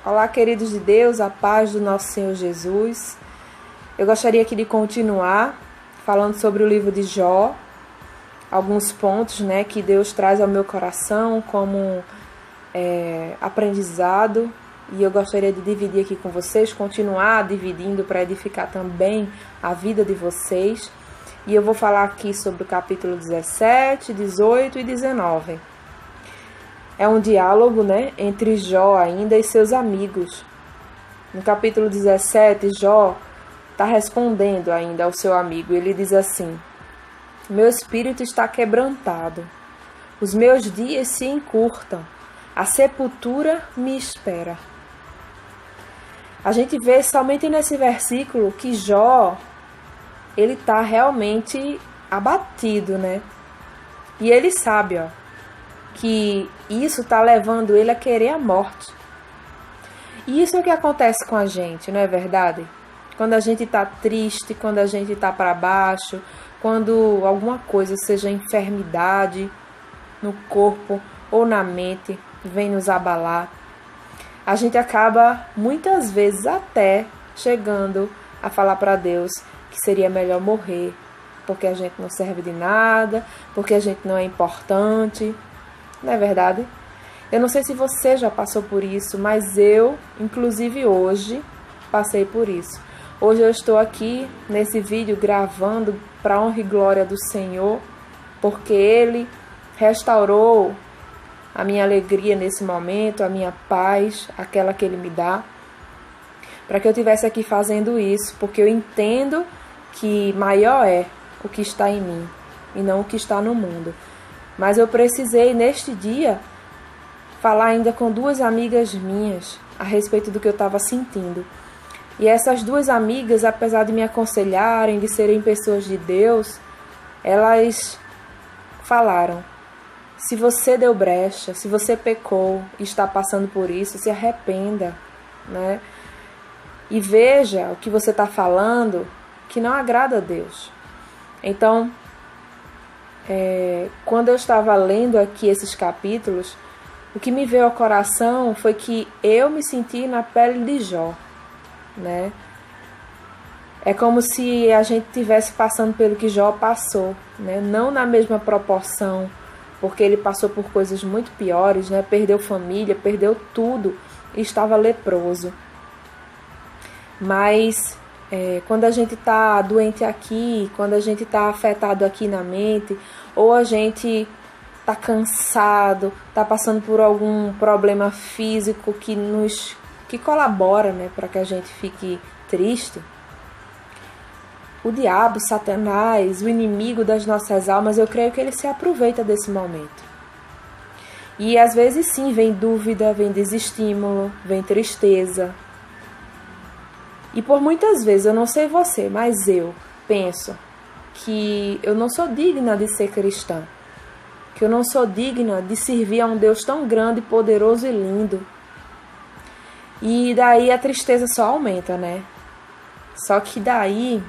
Olá, queridos de Deus, a paz do nosso Senhor Jesus. Eu gostaria aqui de continuar falando sobre o livro de Jó, alguns pontos, que Deus traz ao meu coração como aprendizado, e eu gostaria de dividir aqui com vocês, continuar dividindo para edificar também a vida de vocês. E eu vou falar aqui sobre o capítulo 17, 18 e 19. É um diálogo, entre Jó ainda e seus amigos. No capítulo 17, Jó está respondendo ainda ao seu amigo. Ele diz assim: meu espírito está quebrantado, os meus dias se encurtam, a sepultura me espera. A gente vê somente nesse versículo que Jó, ele está realmente abatido, E ele sabe, que isso está levando ele a querer a morte. E isso é o que acontece com a gente, não é verdade? Quando a gente está triste, quando a gente está para baixo, quando alguma coisa, seja enfermidade no corpo ou na mente, vem nos abalar, a gente acaba muitas vezes até chegando a falar para Deus que seria melhor morrer, porque a gente não serve de nada, porque a gente não é importante. Não é verdade? Eu não sei se você já passou por isso, mas eu, inclusive hoje, passei por isso. Hoje eu estou aqui nesse vídeo gravando para a honra e glória do Senhor, porque Ele restaurou a minha alegria nesse momento, a minha paz, aquela que Ele me dá, para que eu estivesse aqui fazendo isso, porque eu entendo que maior é o que está em mim e não o que está no mundo. Mas eu precisei, neste dia, falar ainda com duas amigas minhas a respeito do que eu estava sentindo. E essas duas amigas, apesar de me aconselharem, de serem pessoas de Deus, elas falaram: se você deu brecha, se você pecou e está passando por isso, se arrependa, E veja o que você está falando que não agrada a Deus. Então, quando eu estava lendo aqui esses capítulos, o que me veio ao coração foi que eu me senti na pele de Jó, É como se a gente estivesse passando pelo que Jó passou, Não na mesma proporção, porque ele passou por coisas muito piores, Perdeu família, perdeu tudo e estava leproso. Mas quando a gente está doente aqui, quando a gente está afetado aqui na mente, ou a gente está cansado, está passando por algum problema físico que colabora, para que a gente fique triste, o diabo, Satanás, o inimigo das nossas almas, eu creio que ele se aproveita desse momento. E às vezes sim, vem dúvida, vem desestímulo, vem tristeza. E por muitas vezes, eu não sei você, mas eu penso que eu não sou digna de ser cristã, que eu não sou digna de servir a um Deus tão grande, poderoso e lindo. E daí a tristeza só aumenta, Só que daí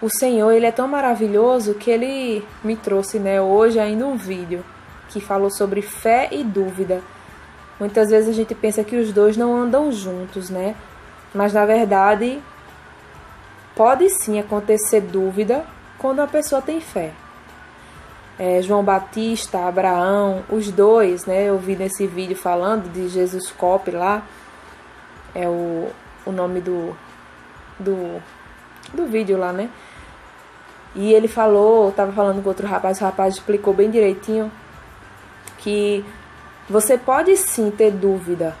o Senhor, Ele é tão maravilhoso que Ele me trouxe, hoje ainda um vídeo que falou sobre fé e dúvida. Muitas vezes a gente pensa que os dois não andam juntos, Mas na verdade, pode sim acontecer dúvida quando a pessoa tem fé. João Batista, Abraão, os dois, eu vi nesse vídeo falando de Jesus Cop lá, é o nome do vídeo lá, E ele estava falando com outro rapaz, o rapaz explicou bem direitinho que você pode sim ter dúvida,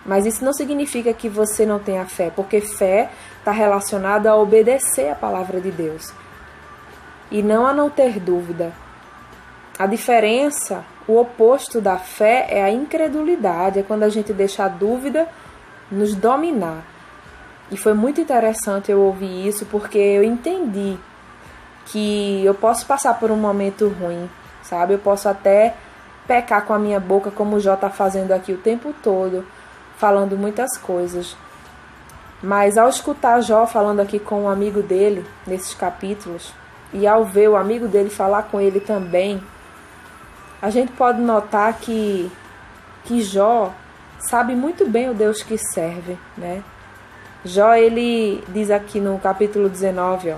mas isso não significa que você não tenha fé, porque fé está relacionada a obedecer a palavra de Deus e não a não ter dúvida. A diferença, o oposto da fé é a incredulidade, é quando a gente deixa a dúvida nos dominar. E foi muito interessante eu ouvir isso, porque eu entendi que eu posso passar por um momento ruim, sabe? Eu posso até pecar com a minha boca, como o Jó está fazendo aqui o tempo todo, falando muitas coisas. Mas ao escutar Jó falando aqui com um amigo dele, nesses capítulos, e ao ver o amigo dele falar com ele também, a gente pode notar que Jó, sabe muito bem o Deus que serve, né? Jó, ele diz aqui no capítulo 19, ó: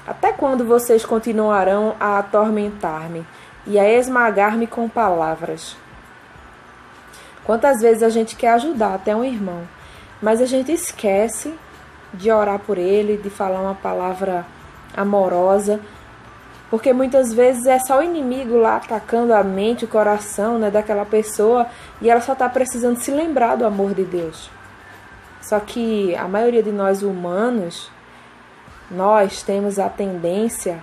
até quando vocês continuarão a atormentar-me e a esmagar-me com palavras? Quantas vezes a gente quer ajudar até um irmão, mas a gente esquece de orar por ele, de falar uma palavra amorosa, porque muitas vezes é só o inimigo lá atacando a mente, o coração, né, daquela pessoa, e ela só está precisando se lembrar do amor de Deus. Só que a maioria de nós humanos, nós temos a tendência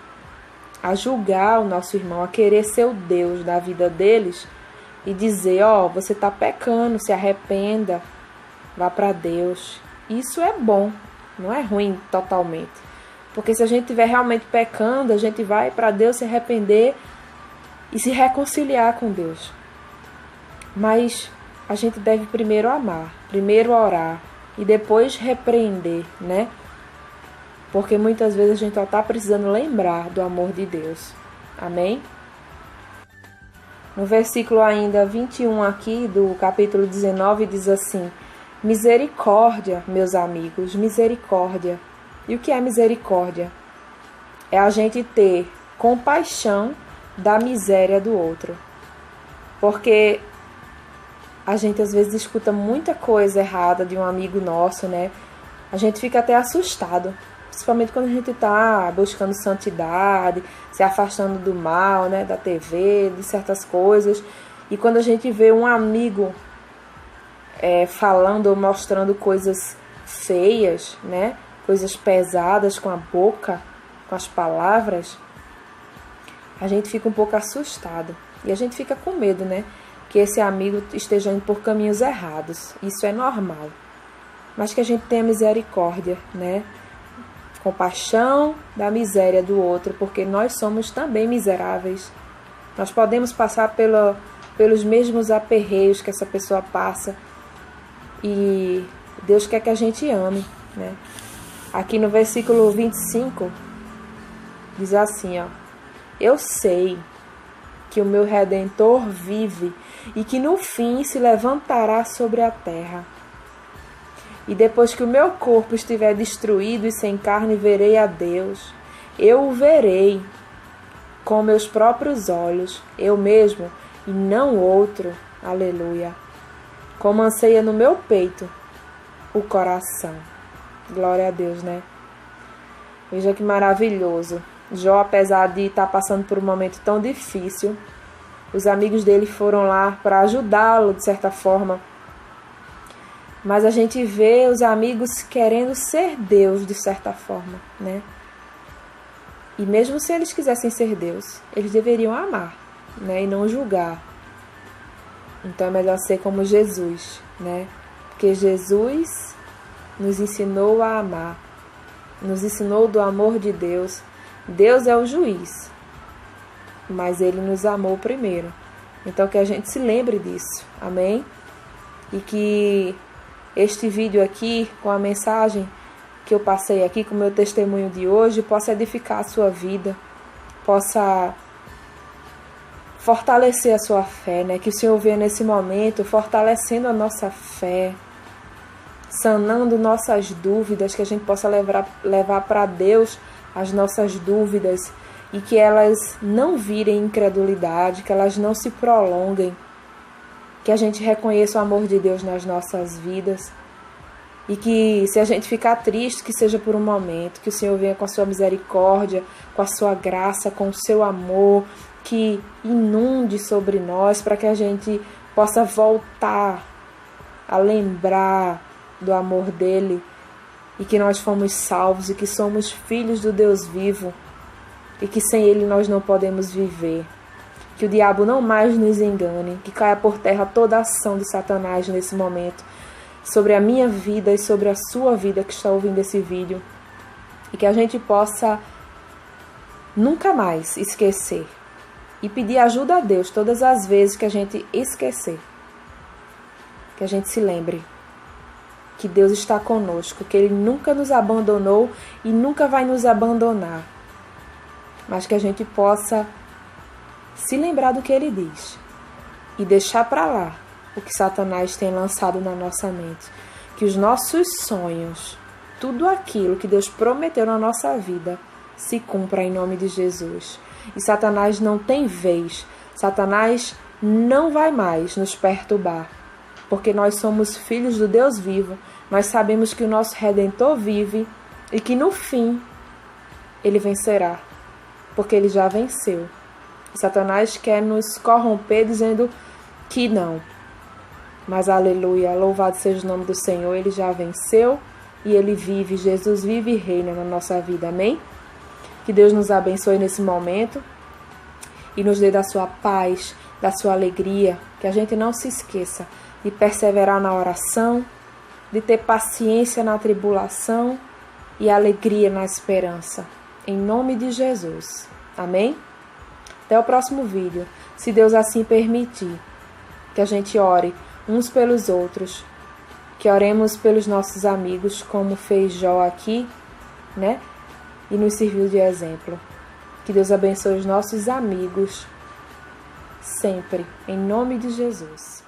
a julgar o nosso irmão, a querer ser o Deus da vida deles e dizer: ó, você está pecando, se arrependa, vá para Deus. Isso é bom, não é ruim totalmente. Porque se a gente estiver realmente pecando, a gente vai para Deus se arrepender e se reconciliar com Deus. Mas a gente deve primeiro amar, primeiro orar e depois repreender, né? Porque muitas vezes a gente só está precisando lembrar do amor de Deus. Amém? No versículo ainda 21 aqui do capítulo 19 diz assim: misericórdia, meus amigos, misericórdia. E o que é misericórdia? É a gente ter compaixão da miséria do outro. Porque a gente às vezes escuta muita coisa errada de um amigo nosso, né? A gente fica até assustado. Principalmente quando a gente está buscando santidade, se afastando do mal, né? Da TV, de certas coisas. E quando a gente vê um amigo falando ou mostrando coisas feias, né? Coisas pesadas com a boca, com as palavras, a gente fica um pouco assustado. E a gente fica com medo, né? Que esse amigo esteja indo por caminhos errados. Isso é normal. Mas que a gente tenha misericórdia, né? Compaixão da miséria do outro, porque nós somos também miseráveis. Nós podemos passar pelos mesmos aperreios que essa pessoa passa. E Deus quer que a gente ame, né? Aqui no versículo 25, diz assim, ó: eu sei que o meu Redentor vive e que no fim se levantará sobre a terra. E depois que o meu corpo estiver destruído e sem carne, verei a Deus. Eu o verei com meus próprios olhos, eu mesmo e não outro. Aleluia. Como anseia no meu peito o coração. Glória a Deus, né? Veja que maravilhoso. Jó, apesar de estar passando por um momento tão difícil, os amigos dele foram lá para ajudá-lo, de certa forma. Mas a gente vê os amigos querendo ser Deus, de certa forma, né? E mesmo se eles quisessem ser Deus, eles deveriam amar, né? E não julgar. Então é melhor ser como Jesus, né? Porque Jesus nos ensinou a amar, nos ensinou do amor de Deus. Deus é o juiz, mas Ele nos amou primeiro. Então que a gente se lembre disso, amém? E que este vídeo aqui, com a mensagem que eu passei aqui, com o meu testemunho de hoje, possa edificar a sua vida, possa fortalecer a sua fé, né? Que o Senhor venha nesse momento fortalecendo a nossa fé, sanando nossas dúvidas, que a gente possa levar para Deus as nossas dúvidas e que elas não virem incredulidade, que elas não se prolonguem, que a gente reconheça o amor de Deus nas nossas vidas e que, se a gente ficar triste, que seja por um momento, que o Senhor venha com a sua misericórdia, com a sua graça, com o seu amor, que inunde sobre nós para que a gente possa voltar a lembrar do amor dele e que nós fomos salvos e que somos filhos do Deus vivo e que sem ele nós não podemos viver. Que o diabo não mais nos engane, que caia por terra toda a ação de Satanás nesse momento sobre a minha vida e sobre a sua vida que está ouvindo esse vídeo, e que a gente possa nunca mais esquecer e pedir ajuda a Deus todas as vezes que a gente esquecer. Que a gente se lembre que Deus está conosco, que Ele nunca nos abandonou e nunca vai nos abandonar. Mas que a gente possa se lembrar do que Ele diz e deixar para lá o que Satanás tem lançado na nossa mente. Que os nossos sonhos, tudo aquilo que Deus prometeu na nossa vida, se cumpra em nome de Jesus. E Satanás não tem vez. Satanás não vai mais nos perturbar. Porque nós somos filhos do Deus vivo. Nós sabemos que o nosso Redentor vive e que no fim ele vencerá. Porque ele já venceu. E Satanás quer nos corromper dizendo que não. Mas aleluia, louvado seja o nome do Senhor, ele já venceu e ele vive, Jesus vive e reina na nossa vida, amém? Que Deus nos abençoe nesse momento e nos dê da sua paz, da sua alegria, que a gente não se esqueça de perseverar na oração, de ter paciência na tribulação e alegria na esperança, em nome de Jesus, amém? Até o próximo vídeo, se Deus assim permitir, que a gente ore uns pelos outros, que oremos pelos nossos amigos, como fez Jó aqui, né? E nos serviu de exemplo. Que Deus abençoe os nossos amigos sempre, em nome de Jesus.